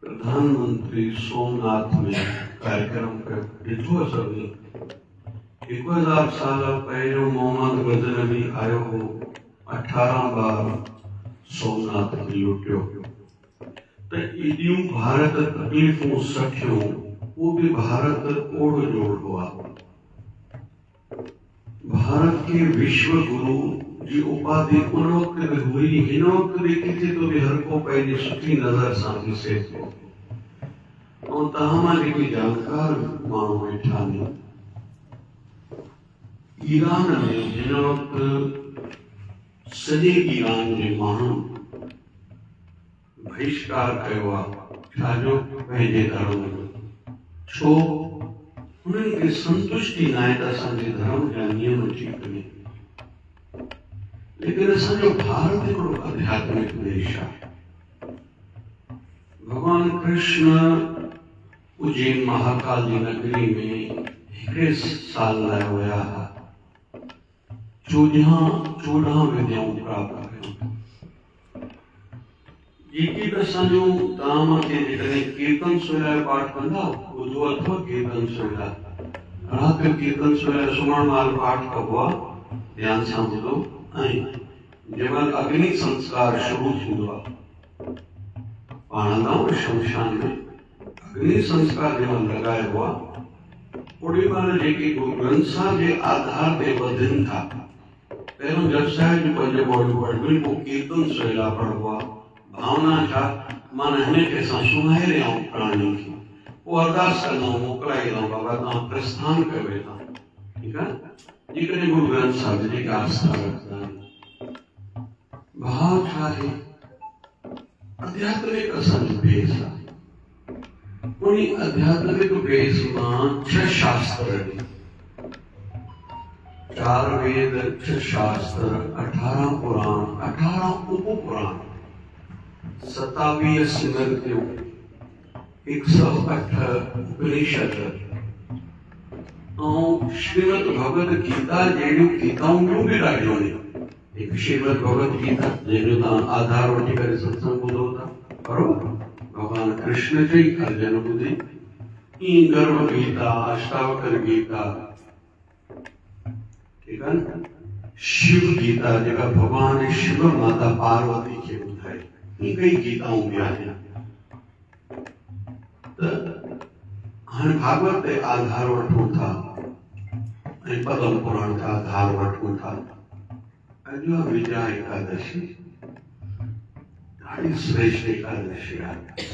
प्रधानमंत्री सोमनाथ में कार्यक्रम कर ॾिठो सभी 1000 साल पहिरियों मोहम्मद गज़नवी आयो हो 18 बार सोमनाथ खे लुटियो त एॾियूं भारत तकलीफ़ूं सठियूं वो भी भारत ओढ़ जोड़ हुआ। भारत के विश्व गुरु जी उपाधि उन वक्त में हुई, हिन वक्त देखी थी तो भी हर को पहली सुठी नजर सां ॾिसे थो। और तहां मां जेके जानकार माण्हू वेठा आहिनि, ईरान में हिन वक्त सॼे ईरान जे माण्हू बहिष्कार कयो आहे छाजो पंहिंजे धर्म जो, छो उन्हनि खे संतुष्टि न आहे त असांजे धर्म जा नियम ठीक आहिनि। लेकिन असांजो भारत हिकिड़ो आध्यात्मिक देश आहे। भगवान कृष्ण उज्जैन महाकाल जी नगरी में हिकिड़े साल लाइ हुया हुआ। 14 विद्याऊं प्राप्त कयूं। जेकी बि असांजो तव्हां मां जेकॾहिं कीर्तन सवेला पाठ कंदा ॿुधो अथव कीर्तन सवेला, राति जो कीर्तन सवेला सुम्हण महिल पाठ कबो आहे, ध्यान सां ॿुधो। ऐं जंहिंमहिल अग्नि संस्कार शुरू थींदो आहे, पाण गांव शमशान में अग्नि संस्कार जंहिंमहिल लॻाइबो आहे, ओॾी महिल जेके गुरु ग्रंथ साहिब जे आधार ते वधनि था, पहिरियों जप साहिब जी 5 पौड़ियूं पढ़बियूं, पोइ कीर्तन सवेला पढ़बो आहे। भावना छा माना हिन खे असां सुम्हाए रहिया आहियूं प्राणी खे, पोइ अरदास कंदाऊं, मोकिलाईंदाऊं बाबा तव्हां प्रस्थान कयो वेठा, ठीकु आहे। जेकॾहिं गुरु ग्रंथ साहिब जी जेका आस्था रखंदा आहिनि, भाव छा आहे, आध्यात्मिक असांजो बेस आहे। उन आध्यात्मिक बेस मां 6 शास्त्र आहिनि, 4 वेद, 6 शास्त्र, 18 पुराण, 18 उपपुराण, 27 स्मृतियूं, 108 उपनिषद ऐं श्रीमद भगवत गीता जहिड़ियूं गीताऊं ॿियूं बि ॾाढियूं आहिनि। हिकु श्रीमद भगवत गीता जंहिंजो तव्हां आधार वठी करे सत्संग ॿुधो था, बरोबर, भगवान कृष्ण चई अर्जुन ॿुधी। ईअं गर्भ गीता, अष्टावकर गीता, ठीकु आहे न। शिव गीता जेका भगवान शिव माता पार्वती खे ॿुधाई, ईअं कई गीताऊं बि आहिनि। त हाणे भागवत ते आधार वठूं था ऐं पद्म पुराण ते आधार वठूं था। अॼु आहे विजया एकादशी, ॾाढी श्रेष्ठ एकादशी आहे।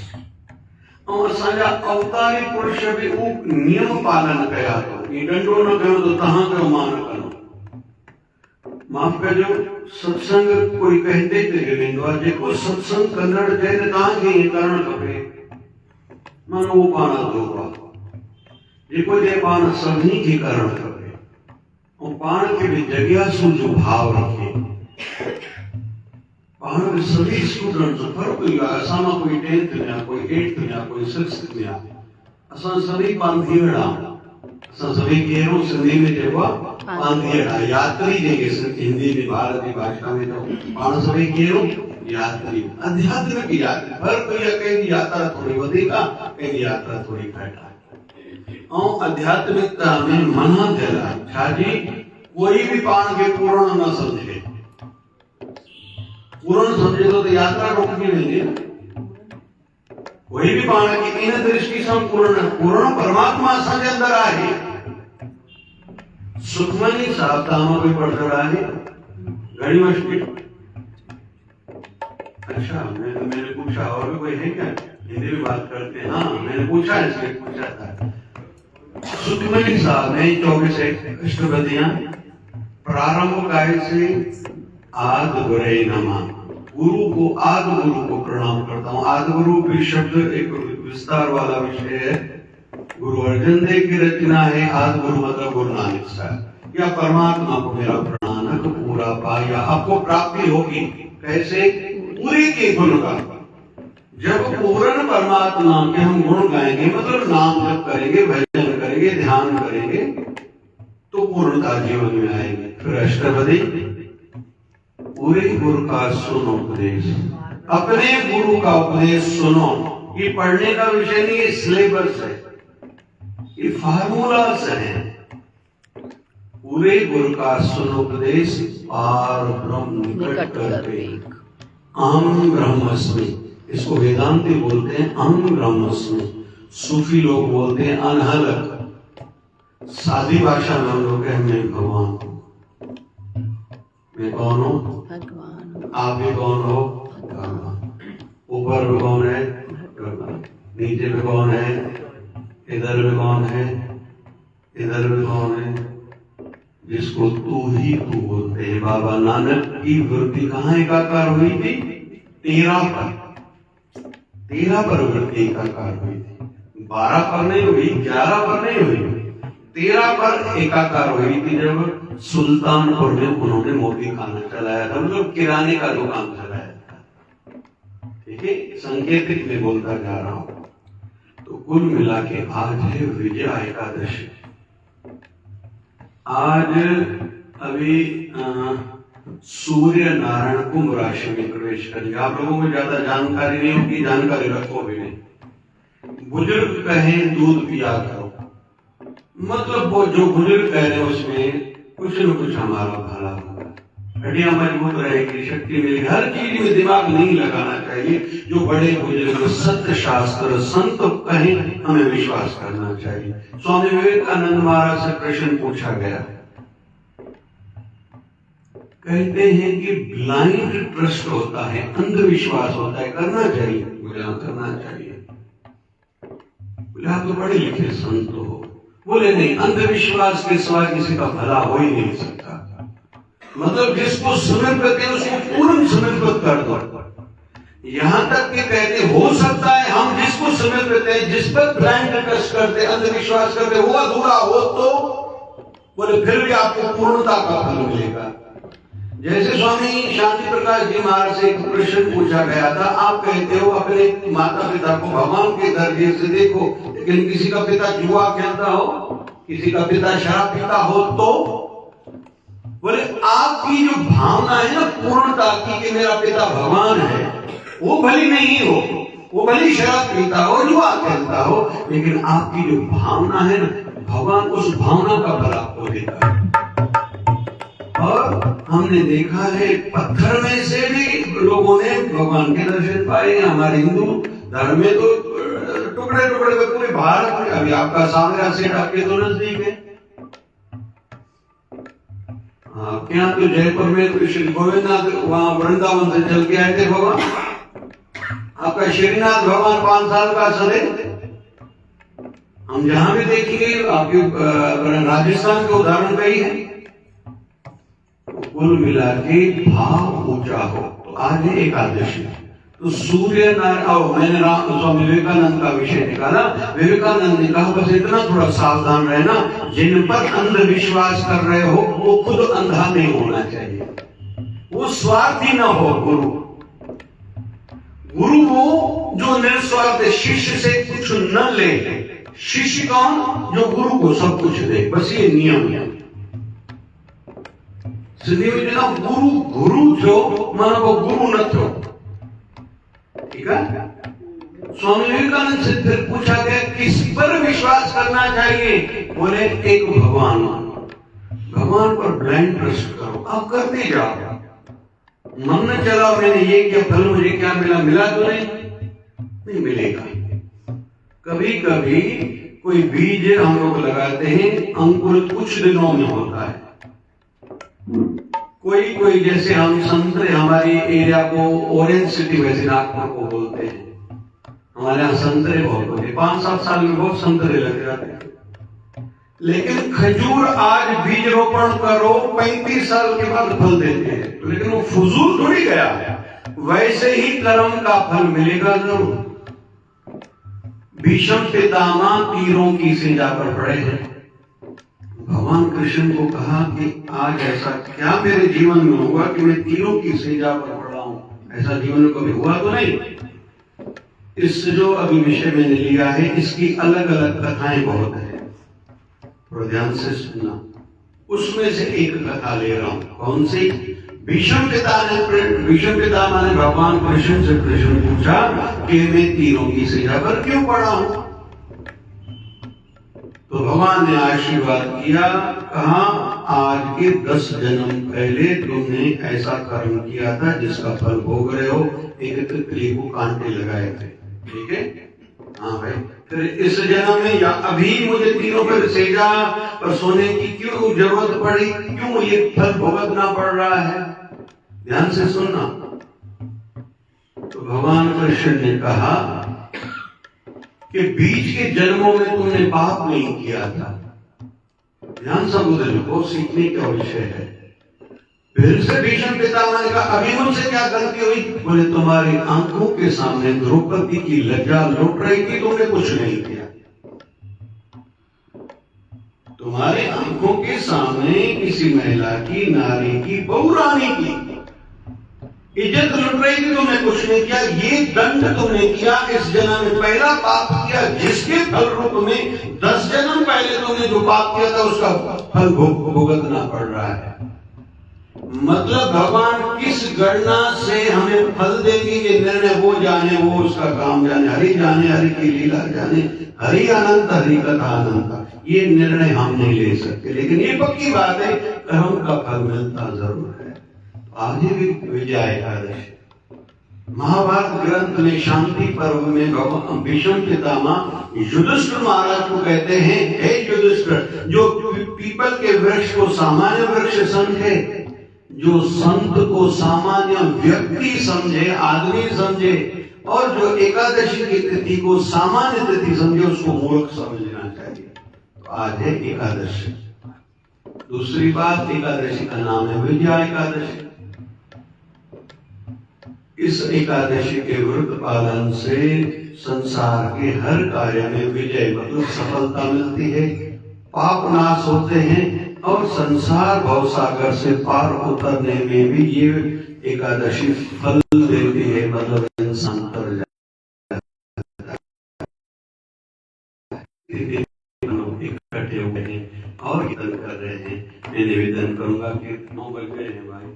ऐं असांजा अवतारी पुरुष बि उहो नियम पालन कया अथव। ईअं डंडो न कयो त तव्हां कयो मां न कंदो। माफ़ कजो, सत्संग कोई कहते ते वेंदो आहे, जेको सत्संग कंदड़ चए त तव्हांखे ईअं करणु खपे, माना उहो पाण अधूरो आहे। जेको चए पाण सभिनी खे करणु खपे ऐं पाण खे बि जिज्ञासु जो भाव रखे। पाण में सभी स्टूडेंट्स फर्क़ु इहो आहे, असां मां कोई 10th में आहे, कोई 8th में आहे, कोई 6th में आहे। असां सभी पांधीअड़ा, असां सभी कहिड़ो सिंधी में चइबो आहे पांधीअड़ा, यात्री जेके हिंदी में भारत जी भाषा में चओ, पाण सभी कहिड़ो यात्री, आध्यात्मिक यात्री। फर्क़ु इहो आहे, कंहिंजी यात्रा थोरी वधीक आहे, कंहिंजी यात्रा थोरी घटि आहे। ऐं आध्यात्मिकता में मना थियल आहे छाजी, कोई बि पाण खे पूर्ण न सम्झे। पूर्ण समझे तो यात्रा रोकनी वेंदी है। कोई भी पाण खे इन दृष्टि सां पूर्ण परमात्मा असांजे अंदर आहे। सुखमनी साहब तव्हां कोई पढ़ंदड़ आहे घणी मस्ती? अच्छा, मैंने पूछा और भी कोई है क्या? हिंदी में बात करते हैं। हाँ, मैंने पूछा इसलिए पूछा था। सुखमनी साहब ने 24 अष्टपदियां प्रारंभ काय से आद गुरे नमः, गुरु को आद गुरु को प्रणाम करता हूँ। आद गुरु भी शब्द एक विस्तार वाला विषय है। गुरु अर्जन देव की रचना है। आद गुरु मतलब गुरु नानक साहब। या परमात्मा को मेरा प्रणानक पूरा पाया, आपको प्राप्ति होगी। कैसे? पूरे के गुण का। जब पूर्ण परमात्मा के हम गुण गाएंगे, मतलब नाम जप करेंगे, भजन करेंगे, ध्यान करेंगे, तो पूर्णता जीवन में आएगी। फिर अष्टपदी, पूरे गुरु का सुनो उपदेश, अपने गुरु का उपदेश सुनो। ये पढ़ने का विषय नहीं, ये सिलेबस है, ये फार्मूलास है। पूरे गुरु का सुनोपदेश पार ब्रह्म निकट कर देख, अहम ब्रह्मस्मि। इसको वेदांती बोलते हैं अहम ब्रह्मस्मि, सूफी लोग बोलते हैं अनहलक। सादी भाषा में हम लोग कहें मैं भगवान हूं। मैं कौन हूं? भगवान। आप भी कौन हो? भगवान। ऊपर भी कौन है? भगवान। नीचे भी कौन है? इधर भी कौन है? इधर भी कौन है? जिसको तू ही तू बोलते हैं। बाबा नानक की वृत्ति कहाँ एकाकार हुई थी? 13 पर वृत्ति एकाकार हुई थी। 12 पर नहीं हुई, 11 पर नहीं हुई, 13 पर एकाकार हुई थी जब सुल्तानपुर में उन्होंने मोती खाना चलाया था, मतलब किराने का दुकान चलाया था। ठीक है, संकेतिक में बोलता जा रहा हूं। तो कुल मिला के आज है विजया एकादशी। आज अभी सूर्य नारायण कुंभ राशि में प्रवेश करेंगे। आप लोगों को ज्यादा जानकारी नहीं होगी, जानकारी रखो भी नहीं। बुजुर्ग कहें दूध पिया करो, मतलब वो जो बुजुर्ग कह रहे हैं उसमें कुछ न कुछ हमारा भला होगा, हड्डियां मजबूत रहेगी, शक्ति मिलेगी। हर चीज में दिमाग नहीं लगाना चाहिए। जो बड़े बुजुर्ग सत्य शास्त्र संत कहें हमें विश्वास करना चाहिए। स्वामी विवेकानंद महाराज से प्रश्न पूछा गया, कहते हैं कि ब्लाइंड ट्रस्ट होता है, अंधविश्वास होता है, करना चाहिए? बोले करना चाहिए। बोले आप तो पढ़े लिखे संत हो। बोले नहीं, अंधविश्वास के सिवा किसी का भला हो ही नहीं सकता। मतलब जिसको समर्पित है उसको पूर्ण समर्पित कर दो। यहां तक कि कहते हो सकता है हम जिसको समर्पित है, जिस पर ब्लाइंड ट्रस्ट करते, अंधविश्वास करते, वो अधूरा हो तो बोले फिर भी आपको पूर्णता का फल मिलेगा। जैसे स्वामी शांति प्रकाश जी महाराज से एक प्रश्न पूछा गया था, आप कहते हो अपने माता पिता को भगवान के दर्जे से देखो, लेकिन किसी का पिता जुआ खेलता हो, किसी का पिता शराब पीता हो तो बोले आपकी जो भावना है ना पूर्णता की कि मेरा पिता भगवान है, वो भली नहीं हो, वो भली शराब पीता हो, जुआ खेलता हो, लेकिन आपकी जो भावना है ना, भगवान उस भावना का फल आपको देता है। और हमने देखा है पत्थर में से भी लोगों ने भगवान के दर्शन पाए। हमारे हिंदू धर्म में तो टुकड़े टुकड़े में पूरे भारत में, अभी आपका सामने सेठ आपके तो नजदीक है, क्या तो जयपुर में तो श्री गोविंदनाथ वहां वृंदावन से चल के आए थे भगवान। आपका श्रीनाथ भगवान 5 साल का सरे। हम जहां भी देखेंगे आपके राजस्थान के उदाहरण कई है। कुल मिला के भाव ऊंचा हो। तो आज है एकादशी, तो सूर्य नारायण, मैंने स्वामी विवेकानंद का विषय निकाला। विवेकानंद ने कहा बस इतना थोड़ा सावधान रहना, जिन पर अंधविश्वास कर रहे हो वो खुद अंधा नहीं होना चाहिए, वो स्वार्थी ना हो। गुरु वो जो निस्वार्थ शिष्य से कुछ न ले। शिष्य कौन? जो गुरु को सब कुछ दे, बस ये नियम है। गुरु गुरु जो मानो वो गुरु न थो। ठीक है। स्वामी विवेकानंद से फिर पूछा गया किस पर विश्वास करना चाहिए? बोले एक भगवान मानो, भगवान पर ब्लाइंड ट्रस्ट करो। आप करते जाओ, मन न चला मैंने ये क्या फल मुझे क्या मिला, मिला तो नहीं मिलेगा। कभी कभी कोई बीज हम लोग लगाते हैं, अंकुरित कुछ दिनों में होता है। कोई जैसे हम संतरे, हमारी एरिया को ऑरेंज सिटी वैसे नागपुर को बोलते हैं, हमारे यहाँ संतरे बहुत होते, 5-7 साल में बहुत संतरे लग जाते हैं। लेकिन खजूर आज बीज रोपण करो 35 साल के बाद फल देते हैं, तो लेकिन वो फजूल थोड़ी गया। वैसे ही कर्म का फल मिलेगा जरूर। भीष्म पितामह तीरों की सेजा पर पड़े हैं। भगवान कृष्ण को कहा कि आज ऐसा क्या मेरे जीवन में हुआ कि मैं तीरों की सेजा पर पड़ा हूं, ऐसा जीवन में कभी हुआ तो नहीं। इस जो अभी विषय मैंने लिया है इसकी अलग अलग कथाएं बहुत है, थोड़ा ध्यान से सुनना। उसमें से एक कथा ले रहा हूं। कौन सी? भीष्म पितामह ने भगवान कृष्ण से प्रश्न पूछा, कि मैं तीनों की सजा पर क्यों पड़ा हूं? तो भगवान ने आशीर्वाद किया, कहा आज के 10 जन्म पहले तुमने ऐसा कर्म किया था जिसका फल भोग रहे हो। एक तितली को कांटे लगाए थे, ठीक है? हाँ भाई, फिर इस जन्म में या अभी मुझे तीनों पर सेजा पर सोने की क्यों जरूरत पड़ी, क्यों ये फल भुगतना पड़ रहा है? ध्यान से सुनना। तो भगवान कृष्ण ने कहा कि बीच के जन्मों में तुमने पाप नहीं किया था। ध्यान समझो को सीखने का विषय है। फिर से भीष्म पितामह ने कहा अभी मुझसे क्या गलती हुई? बोले तुम्हारी आंखों के सामने द्रौपदी की लज्जा लुट रही थी, तुमने कुछ नहीं किया। तुम्हारी आंखों के सामने किसी महिला की, नारी की, बहु रानी की इज्जत लुट रही थी, तुमने कुछ नहीं किया। ये दंड तुमने किया इस जन्म में, पहला पाप किया जिसके फल रूप में 10 जन्म पहले तुमने जो पाप किया था उसका फल भुगतना पड़ रहा है। मतलब भगवान किस गणना से हमें फल देंगे ये निर्णय वो जाने, वो उसका काम जाने। हरि जाने, हरि की लीला जाने, हरि अनंत, हरि कथा अनंत। ये निर्णय हम नहीं ले सकते, लेकिन ये पक्की बात है कर्म का फल मिलता जरूर है। आगे भी विजया एकादशी महाभारत ग्रंथ में शांति पर्व में भगवान भीष्म पितामह युधिष्ठिर महाराज को कहते हैं, हे युधिष्ठिर, जो पीपल के वृक्ष को सामान्य वृक्ष समझे, जो संत को सामान्य व्यक्ति समझे, आदमी समझे, और जो एकादशी की तिथि को सामान्य तिथि समझे, उसको मूर्ख समझना चाहिए। तो आज है एकादशी। दूसरी बात, एकादशी का नाम है विजया एकादशी। इस एकादशी के व्रत पालन से संसार के हर कार्य में विजय मतलब सफलता मिलती है, पाप नाश होते हैं, और संसार भवसागर से पार उतरने में भी ये एकादशी फल देती है। मतलब इंसान तर इकट्ठे हुए हैं और कीर्तन कर रहे हैं। मैं निवेदन करूंगा कि 9 बज गए हैं भाई,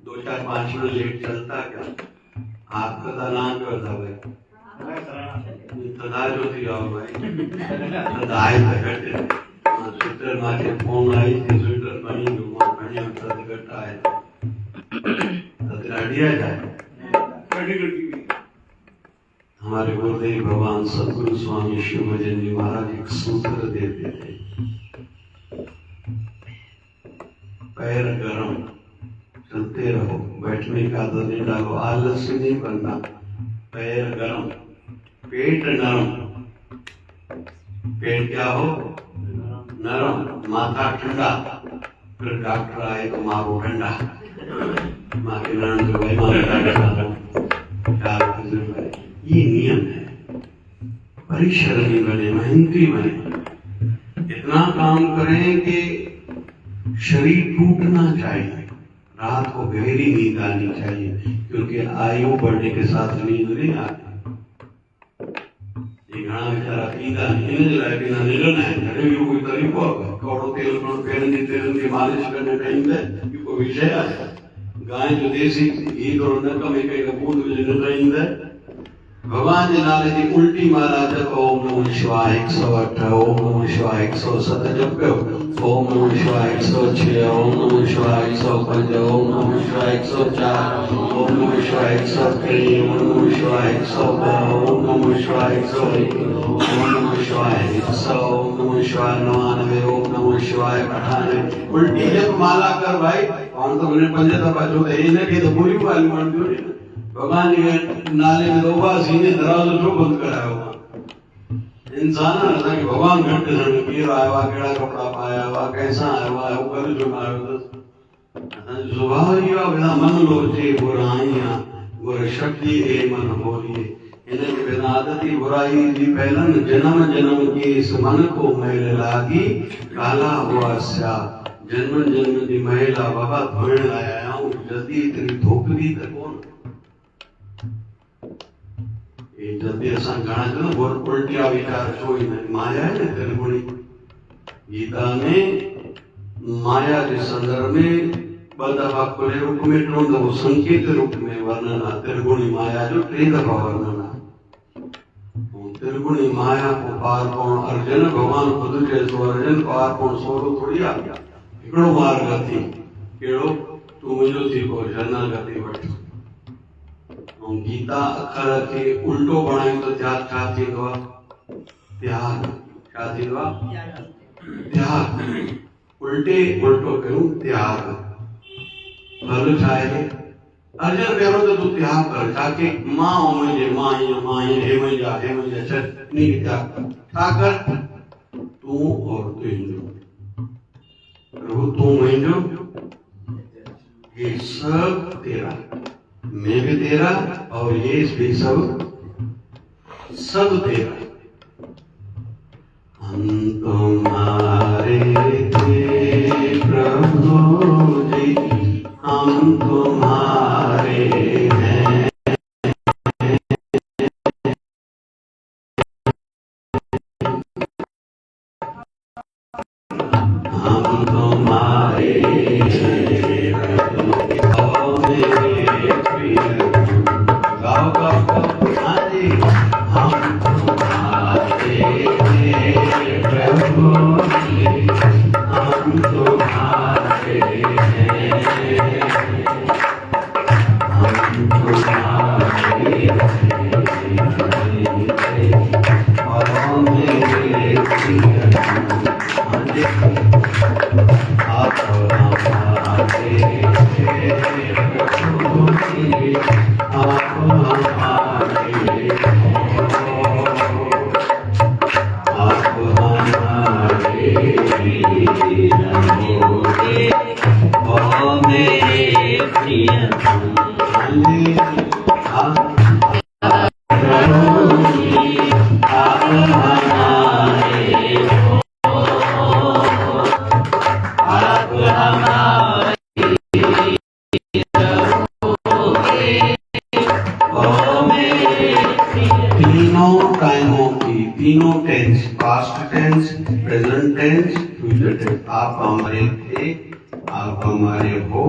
2-4-5 मिनट लेट चलता क्या? आपका नाम क्या था भाई? तदा जो थी आओ भाई, तदाई बैठे स्वेटर माथे फोन आई थी, स्वेटर बनी जो वहां बनी और इकट्ठा है तदराडिया जाए। हमारे गुरुदेव भगवान सदगुरु स्वामी शिव भजन जी महाराज एक सूत्र देते थे, पैर गरम चलते रहो, बैठने का आदत नहीं डालो, आलस से नहीं बनना। पैर गरम, पेट नरम। पेट क्या हो? नरम, माथा ठंडा। फिर डॉक्टर आए तो माँ को ठंडा, माँ के नाम से भाई ये नियम है। परिश्रमी बने, मेहनती बने, इतना काम करें कि शरीर टूटना चाहिए, रात को गहरी नींद आनी चाहिए, क्योंकि आयु बढ़ने के साथ नींद नहीं आती। घना बेचारा पीता निर्णय है, घरे भी कोई तरीको कौड़ो तेल तेल की मालिश करने टाइम दे कोई विषय है। गाय जो देसी घी करो न कम एक बूंद निर्णय भगवान जी नाले की उल्टी माला जप ओम नमः शिवाय 108, ओम नमः शिवाय 107 जपो, ओम नमः शिवाय 106, ओम नमः शिवाय 105, ओम नमः शिवाय 104, ओम नमः शिवाय 103, ओम नमः शिवाय 112, ओम नमः शिवाय 101, ओम नमः शिवाय 100, ओम नमः शिवाय 99, ओम नमः शिवाय 98। उल्टी जप माला कर भाई, कौन तो मैंने पंजे दफा जो है इन्हें की तो पूरी वाली मान दो। भगवान जी के नाले में लोबा सीने दरवाजा जो बंद कराया हुआ इंसान रहता कि भगवान घंटे धन की आया हुआ, केड़ा कपड़ा पाया हुआ, कैसा आया हुआ, ऊपर जो आया स्वभाव ही बिना मन लोचे बुराइयां गुर शक्ति ए मन बोलिए। इन्हें बिना आदती बुराई जी पहलन जन्म जन्म की इस मन को मैल लागी काला हुआ स्या। जन्म जन्म की महिला बाबा धोण आया हूं जल्दी तेरी धोपदी तक कौन जल्दी असां घणा जो गोर उल्टिया विचार छो इन माया है न त्रिगुणी। गीता में माया के संदर्भ में ब दफा खुले रूप में टियों दफो संकेत रूप में वर्णन आहे। त्रिगुणी माया जो 3 दफा वर्णन आहे। त्रिगुणी माया को पार करण अर्जुन भगवान खुद के सो अर्जुन पार करण सोरो थोड़ी आ हिकड़ो मार्ग थी केड़ो तू मुझो थी को जनरल गति वठ और गीता अखर के उल्टो बनाई तो त्याग छा थींदो त्याग छा थींदो त्याग उल्टे उल्टो कयूं त्याग भलो छाए अर्जुन पहिरों तो तू त्याग कर ताकि मां मुझे मां हे मुझा चटनी त्याग छा कर तू और तुझो प्रभु तू मुझो ये सब तेरा मैं भी तेरा और ये भी सब तेरा हम तुम्हारे थे प्रभु जी हम तुम्हारे हैं हम तुम्हारे गाओ मेरे प्रिय गाओ गाओ गाओ हाँ जी हम तुम्हारे प्रभु हम तुम्हारे तीनों tense past tense present tense future tense आप हमारे थे आप हमारे हो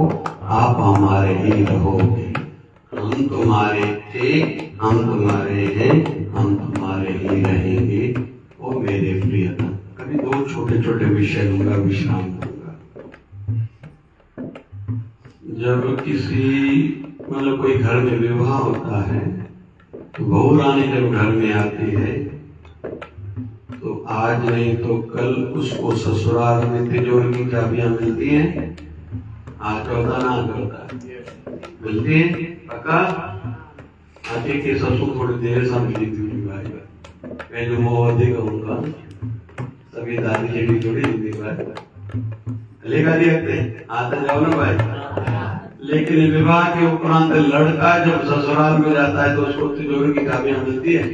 आप हमारे ही रहोगे हम तुम्हारे थे हम तुम्हारे हैं हम तुम्हारे ही रहेंगे ओ मेरे प्रियतम। कभी दो छोटे छोटे विषय लूंगा विश्राम दूंगा। जब किसी मतलब कोई घर में विवाह होता है तो बहू रानी जब घर में आती है तो आज नहीं तो कल उसको ससुराल में तिजोरी की चाबियां मिलती हैं। आज चौथा ना करता मिलती है पक्का आगे के ससुर थोड़ी देर से मिली थी भाई मैं जो मोह अधिक कहूँगा सभी दादी जी भी थोड़ी हिंदी भाई लेगा देखते आता जाओ ना भाई। लेकिन विवाह के उपरांत लड़का जब ससुराल में जाता है तो उसको तिजोरी की चाबियां मिलती है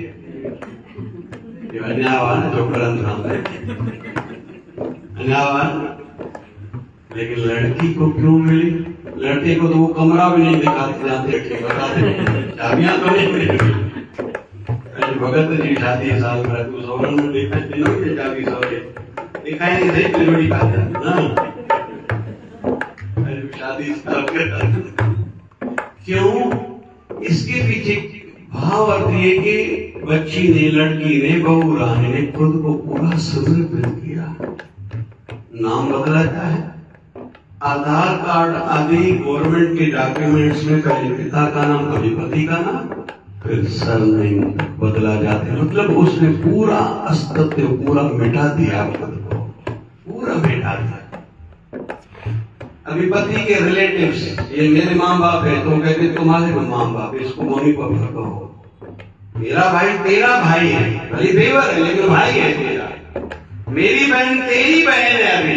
लेकिन लड़की को क्यों मिली? लड़के को तो वो कमरा भी नहीं दिखाते जाते चाबियां तो नहीं मिली। भगत जी शादी साल भर तू सौरन में देखा चाबी सौरे दिखाई नहीं दे तिजोरी का शादी क्यों? इसके पीछे भाव अर्थ ये कि बच्ची ने लड़की ने बहू रानी ने खुद को पूरा समर्पित किया। नाम बदला जाए आधार कार्ड आदि गवर्नमेंट के डॉक्यूमेंट्स में कभी पिता का नाम कभी पति का नाम फिर सरनेम बदला जाते हैं। मतलब उसने पूरा अस्तित्व पूरा मिटा दिया खुद को पूरा मिटा दिया। अभी पति के रिलेटिव्स ये मेरे माँ बाप है तो कहते तुम्हारे माँ बाप इसको मम्मी पापा कहो। मेरा भाई तेरा भाई है भले देवर है लेकिन भाई है तेरा। मेरी बहन तेरी बहन है अभी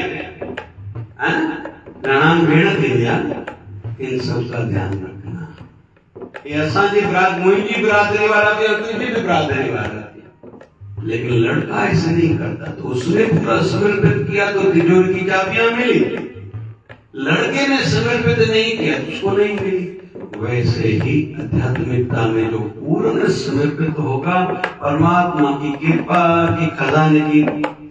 प्रणाम भेड़ थी इन सब का ध्यान रखना। ये असांजी बरात मुझी बिरादरी वाला भी और तुझी भी बिरादरी वाला थी। लेकिन लड़का ऐसा नहीं करता तो उसने पूरा समर्पित किया तो तिजोरी की चाबियां मिली। लड़के ने समर्पित नहीं किया उसको नहीं मिली। वैसे ही आध्यात्मिकता में जो पूर्ण समर्पित होगा परमात्मा की कृपा की खजाने की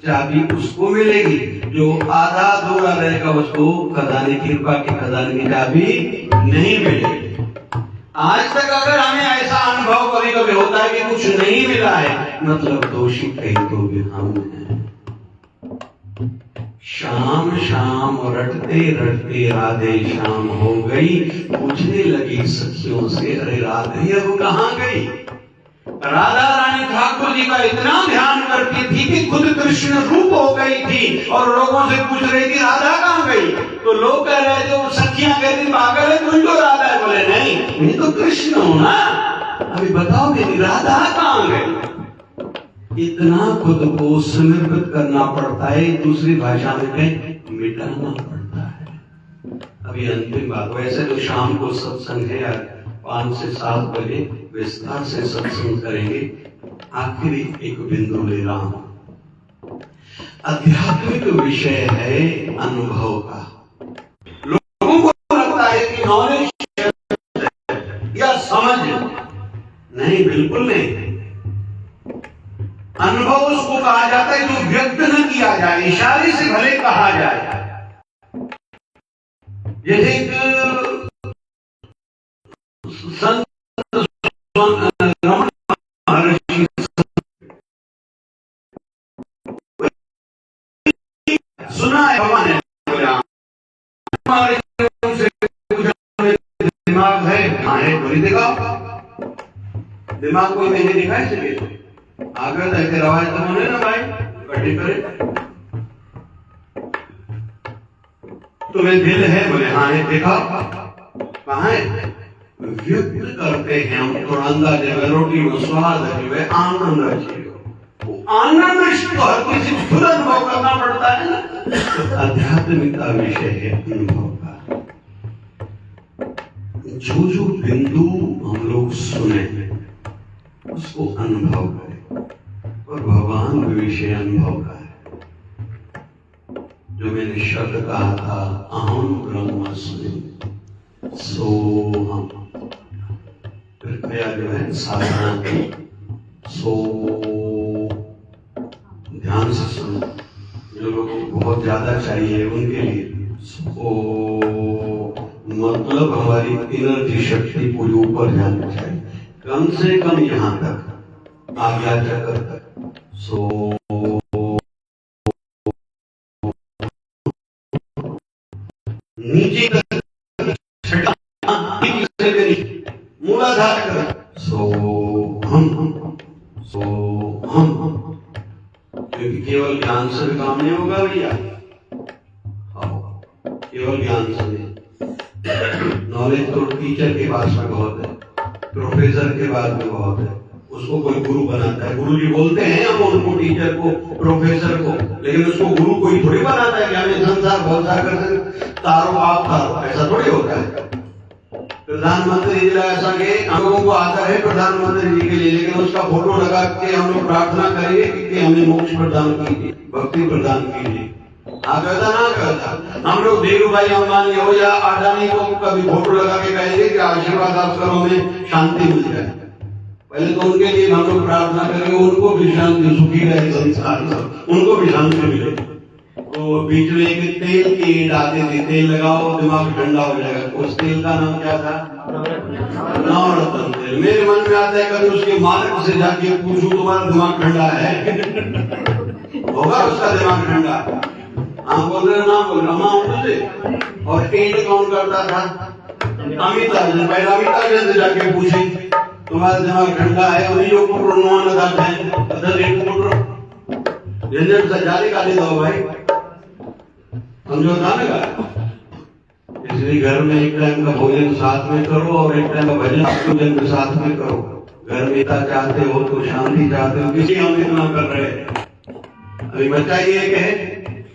चाबी उसको मिलेगी। जो आधा अधूरा रहेगा उसको खजाने की कृपा की खजाने की चाबी नहीं मिलेगी। आज तक अगर हमें ऐसा अनुभव कभी कभी होता है कि कुछ नहीं मिला है, मतलब दोषी कहीं तो भी हम हैं। शाम शाम रटते रटते राधे शाम हो गई, पूछने लगी सखियों से, अरे राधे अब कहाँ गई? राधा रानी ठाकुर जी का इतना ध्यान करती थी कि खुद कृष्ण रूप हो गई थी और लोगों से पूछ रही थी राधा कहाँ गई? तो लोग कह रहे थे, वो सखियां कहती पागल है, तुम तो राधा है। बोले नहीं, मैं तो कृष्ण हूं ना, अभी बताओ मेरी राधा कहाँ गई? इतना खुद को समर्पित करना पड़ता है, दूसरी भाषा में मिटाना पड़ता है। अभी अंतिम बात, वैसे तो शाम को सत्संग है यार, 5 से 7 बजे विस्तार से सत्संग करेंगे। आखिरी एक बिंदु ले रहा हूं, आध्यात्मिक विषय है अनुभव का। लोगों को लगता है कि नॉलेज या समझ, नहीं, बिल्कुल नहीं। अनुभव उसको कहा जाता है जो व्यक्त न किया जाए, इशारे से भले कहा जाए। जैसे एक संत रमण महर्षि सुना है, भगवान ने दिमाग है, हाँ है, बोली दिखाओ। दिमाग को मैंने दिखाई सके आगे तक रवाज तो होने ना भाई, कटी करे। तुम्हें दिल है? बोले हाँ है, देखा कहाँ है? व्यक्त करते हैं हम, थोड़ा अंदाजे में रोटी में स्वाद है, आनंद है, आनंद तो हर किसी खुद अनुभव करना पड़ता है ना। तो आध्यात्मिकता विषय है अनुभव का। जो जो बिंदु हम लोग सुने उसको अनुभव करें, और भगवान का विषय अनुभव का है। जो मैंने शब्द कहा था, अहम ब्रह्मास्मि सोहम, कृपया जो है साधना सो ध्यान से सुनो। जो लोग बहुत ज्यादा चाहिए उनके लिए सो मतलब हमारी एनर्जी शक्ति पूरी ऊपर जानी चाहिए, कम से कम यहाँ तक, आज्ञा चक्र तक। सो नीचे तक मूलाधार कर, सो हम क्योंकि केवल ज्ञान से काम नहीं होगा भैया, केवल ज्ञान से नहीं। नॉलेज तो टीचर के पास में बहुत है, प्रोफेसर के पास में बहुत है, उसको कोई गुरु बनाता है। गुरु जी बोलते हैं हम उनको, टीचर को, प्रोफेसर को, लेकिन उसको गुरु कोई थोड़ी बनाता है कि हमें संसार बहुत सागर तारो आप तारो, ऐसा थोड़ी होता है। प्रधानमंत्री जी ऐसा के हम लोगों को आता है प्रधानमंत्री जी के लिए, लेकिन उसका फोटो लगा के हम लोग प्रार्थना करेंगे कि हमें मोक्ष प्रदान कीजिए, भक्ति प्रदान कीजिए। कहता ना कहता, हम लोग धीरू भाई अंबानी हो या अडानी को कभी फोटो लगा के कहेंगे कि आशीर्वाद आप करो, हमें शांति मिल जाए। पहले तो उनके लिए हम लोग प्रार्थना करेंगे, उनको भी शांति, सुखी रहे संसार, उनको भी शांति मिले। तो बीच में एक तेल की ईंट आती थी, तेल लगाओ दिमाग ठंडा हो जाएगा। उस तेल का नाम क्या था? नवरत्न तेल। मेरे मन में आता है कभी उसके मालिक से जाके पूछूं, तुम्हारा दिमाग ठंडा है? होगा उसका दिमाग ठंडा? हाँ बोल रहे, नाम बोल रहा तुझे। और ईंट कौन करता था? अमिताभ बच्चन। पहले अमिताभ बच्चन से जाके पूछे तुम्हारा दिमाग ठंडा है? और ये पुत्र नुआन लगाते हैं, अदर एक पुत्र झंझट से जाली का दे दो भाई, समझो ना लगा। इसलिए घर में एक टाइम का भोजन साथ में करो और एक टाइम का भजन पूजन के साथ में करो। घर में इतना चाहते हो तो शांति चाहते हो, किसी हम इतना कर रहे हैं। अभी बच्चा ये कहे,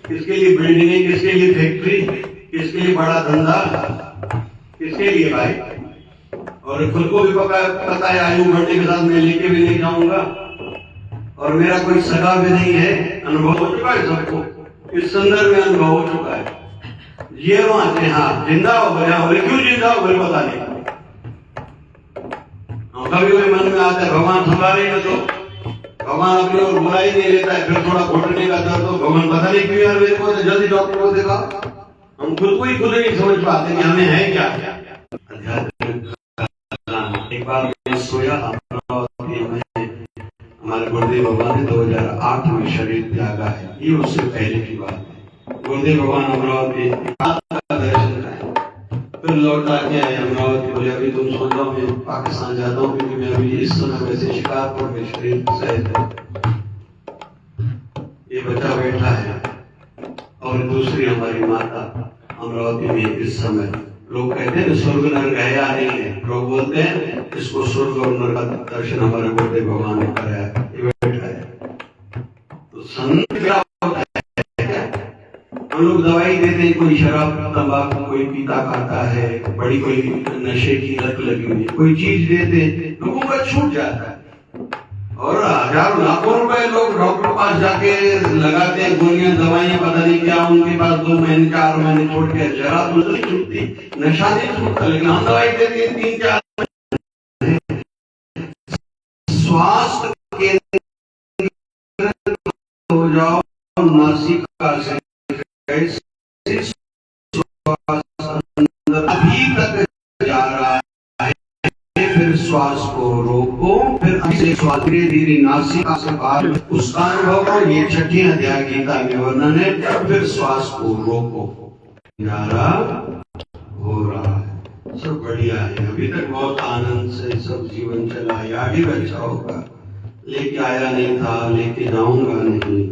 किसके लिए बिल्डिंग, किसके लिए फैक्ट्री, किसके लिए बड़ा धंधा, किसके लिए भाई? और खुद को भी पता है आयु बढ़ने के साथ मैं लेके भी नहीं जाऊंगा, और मेरा कोई सगा भी नहीं है। अनुभव हो चुका है सबको, इस संदर्भ में अनुभव हो चुका है। ये वहां हाँ जिंदा हो गया, बोले क्यों जिंदा हो गए पता नहीं। कभी कभी मन में आता है भगवान सुधारेगा तो, भगवान अपनी ओर बुराई नहीं लेता है, फिर थोड़ा घुटने का दर्द हो, भगवान पता नहीं क्यों यार मेरे को, जल्दी डॉक्टर को देखा। हम खुद को ही खुद नहीं समझ पाते कि हमें है क्या। एक बार मैं सोया अमरावती में, हमारे गुरुदेव भगवान ने 2008 में शरीर त्यागा है, ये उससे पहले की बात है। गुरुदेव भगवान अमरावती का दर्शन कराए, फिर लौटा के आए अमरावती। बोले अभी तुम सो जाओ, मैं पाकिस्तान जाता हूँ, क्योंकि मैं अभी इस समय वैसे शिकारपुर में शरीर सहित है, ये बच्चा बैठा है। और दूसरी हमारी माता अमरावती में इस समय, लोग कहते हैं स्वर्ग नर गया नहीं है, लोग बोलते हैं इसको स्वर्ग और नर का दर्शन हमारे गुरुदेव भगवान ने कराया, ये बैठा है। तो संत क्या होता है, क्या हम लोग दवाई देते हैं, कोई शराब तंबाकू कोई पीता खाता है, बड़ी कोई नशे की लत लगी हुई है, कोई चीज देते हैं, लोगों का छूट जाता है। और हजारों लाखों रुपए लोग डॉक्टर के पास जाके लगाते हैं, गोलियां दवाइयां पता नहीं क्या, उनके पास 2 महीने 4 महीने छोड़ के जरा तो नहीं छूटती, नशा नहीं छूटता, लेकिन हम दवाई देते हैं 3-4 स्वास्थ्य केंद्र हो जाओ, नासिका से अभी तक जा रहा है, फिर श्वास को रोको, फिर श्वास धीरे धीरे नासिका से बाहर, उसका अनुभव करो। ये 6 अध्याय गीता में वर्णन है। फिर श्वास को रोको, यारा हो रहा है, सब बढ़िया है, अभी तक बहुत आनंद से सब जीवन चला है, आगे भी अच्छा होगा। लेके आया नहीं था, लेके जाऊंगा नहीं,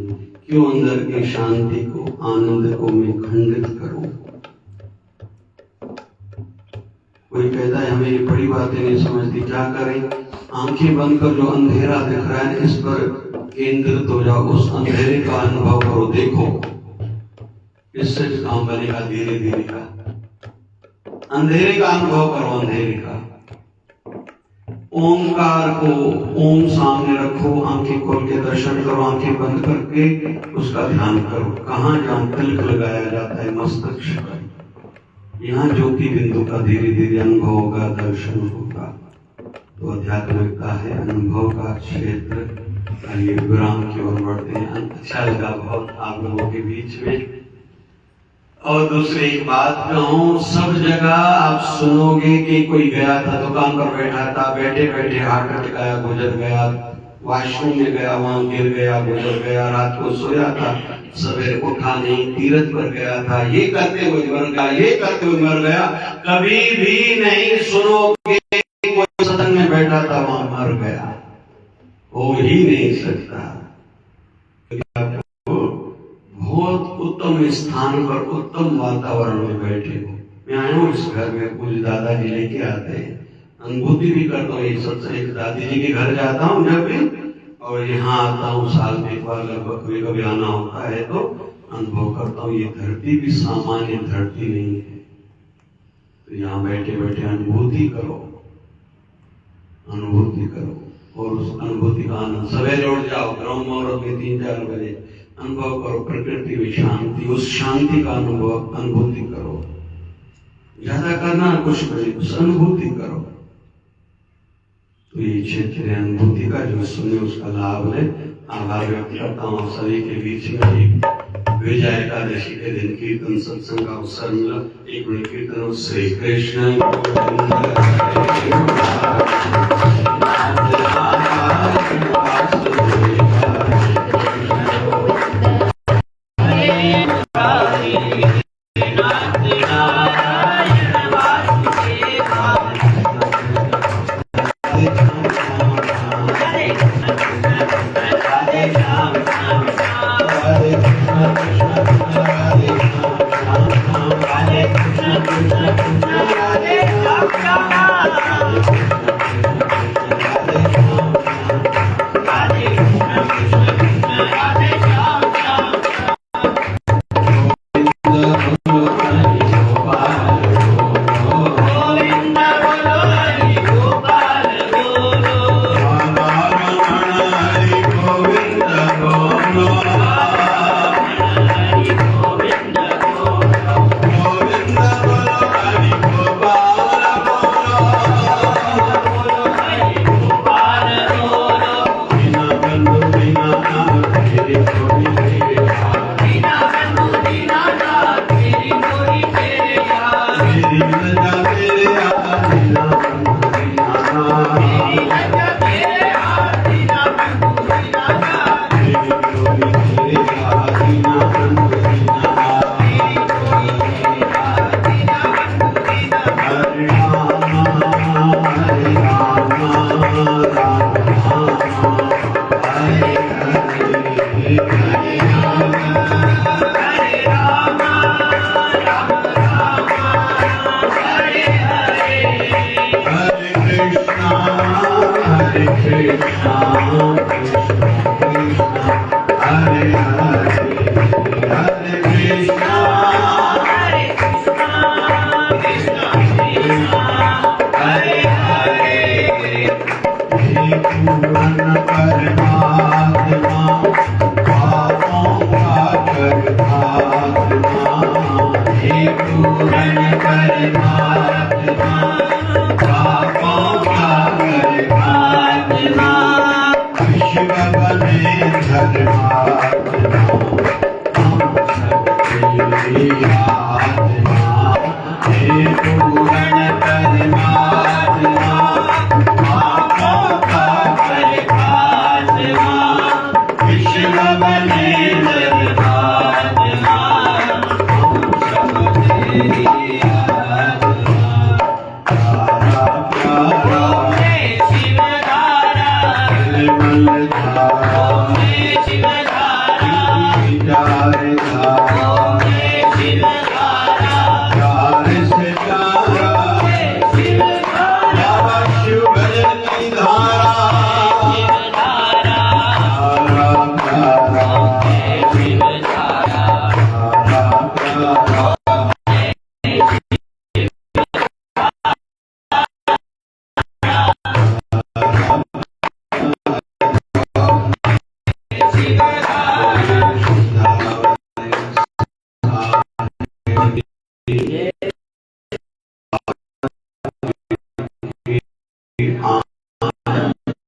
क्यों अंदर की शांति को आनंद को मैं खंडित करूं। कोई कहता है हमें ये बड़ी बातें नहीं समझती, क्या करें, आंखें बंद कर, जो अंधेरा दिख रहा है इस पर केंद्रित हो जाओ, उस अंधेरे का अनुभव करो, देखो इससे काम बनेगा धीरे धीरे का। अंधेरे का अनुभव करो, अंधेरे का। ओंकार को ओम सामने रखो, आंखें खोल के दर्शन करो, आंखें बंद करके उसका ध्यान करो। कहाँ जहाँ तिलक लगाया जाता है मस्तक, यहाँ ज्योति बिंदु का धीरे धीरे अनुभव होगा, दर्शन होगा। तो आध्यात्मिकता है अनुभव का क्षेत्र। आइए विराम की ओर बढ़ते हैं। अच्छा लगा बहुत आप लोगों के बीच में। और दूसरी एक बात कहूँ, सब जगह आप सुनोगे कि कोई गया था, दुकान पर बैठा था, बैठे बैठे हाथ अटकाया, गुजर गया, वॉशरूम में गया, वहां गिर गया, गुजर गया, रात को सोया था, सवेरे उठा नहीं, तीरथ पर गया था, ये करते हुए मर गया, ये करते हुए मर गया। कभी भी नहीं सुनोगे कोई सदन में बैठा था वहां मर गया, हो ही नहीं सकता। बहुत उत्तम स्थान पर उत्तम वातावरण में बैठे हो। मैं आया हूँ इस घर में, कुछ दादाजी लेके आते हैं, अनुभूति भी करता हूँ। एक सत्संग एक दादी जी के घर जाता हूँ जब भी, और यहाँ आता हूँ साल में एक बार, लगभग कभी कभी आना होता है, तो अनुभव करता हूँ ये धरती भी सामान्य धरती नहीं है। तो यहाँ बैठे बैठे अनुभूति करो, अनुभूति करो, और उस अनुभूति का आनंद। सवेरे उठ जाओ, ब्रह्म मुहूर्त में 3-4 बजे अनुभव करो, प्रकृति में शांति, उस शांति का अनुभव अनुभूति करो। ज्यादा करना कुछ नहीं, उस अनुभूति करो। तो ये क्षेत्र अनुभूति का जो सुने उसका लाभ ले। आभार व्यक्त करता हूँ सभी के बीच में। एक विजय एकादशी के दिन कीर्तन सत्संग का अवसर मिला। एक मिनट कीर्तन श्री कृष्ण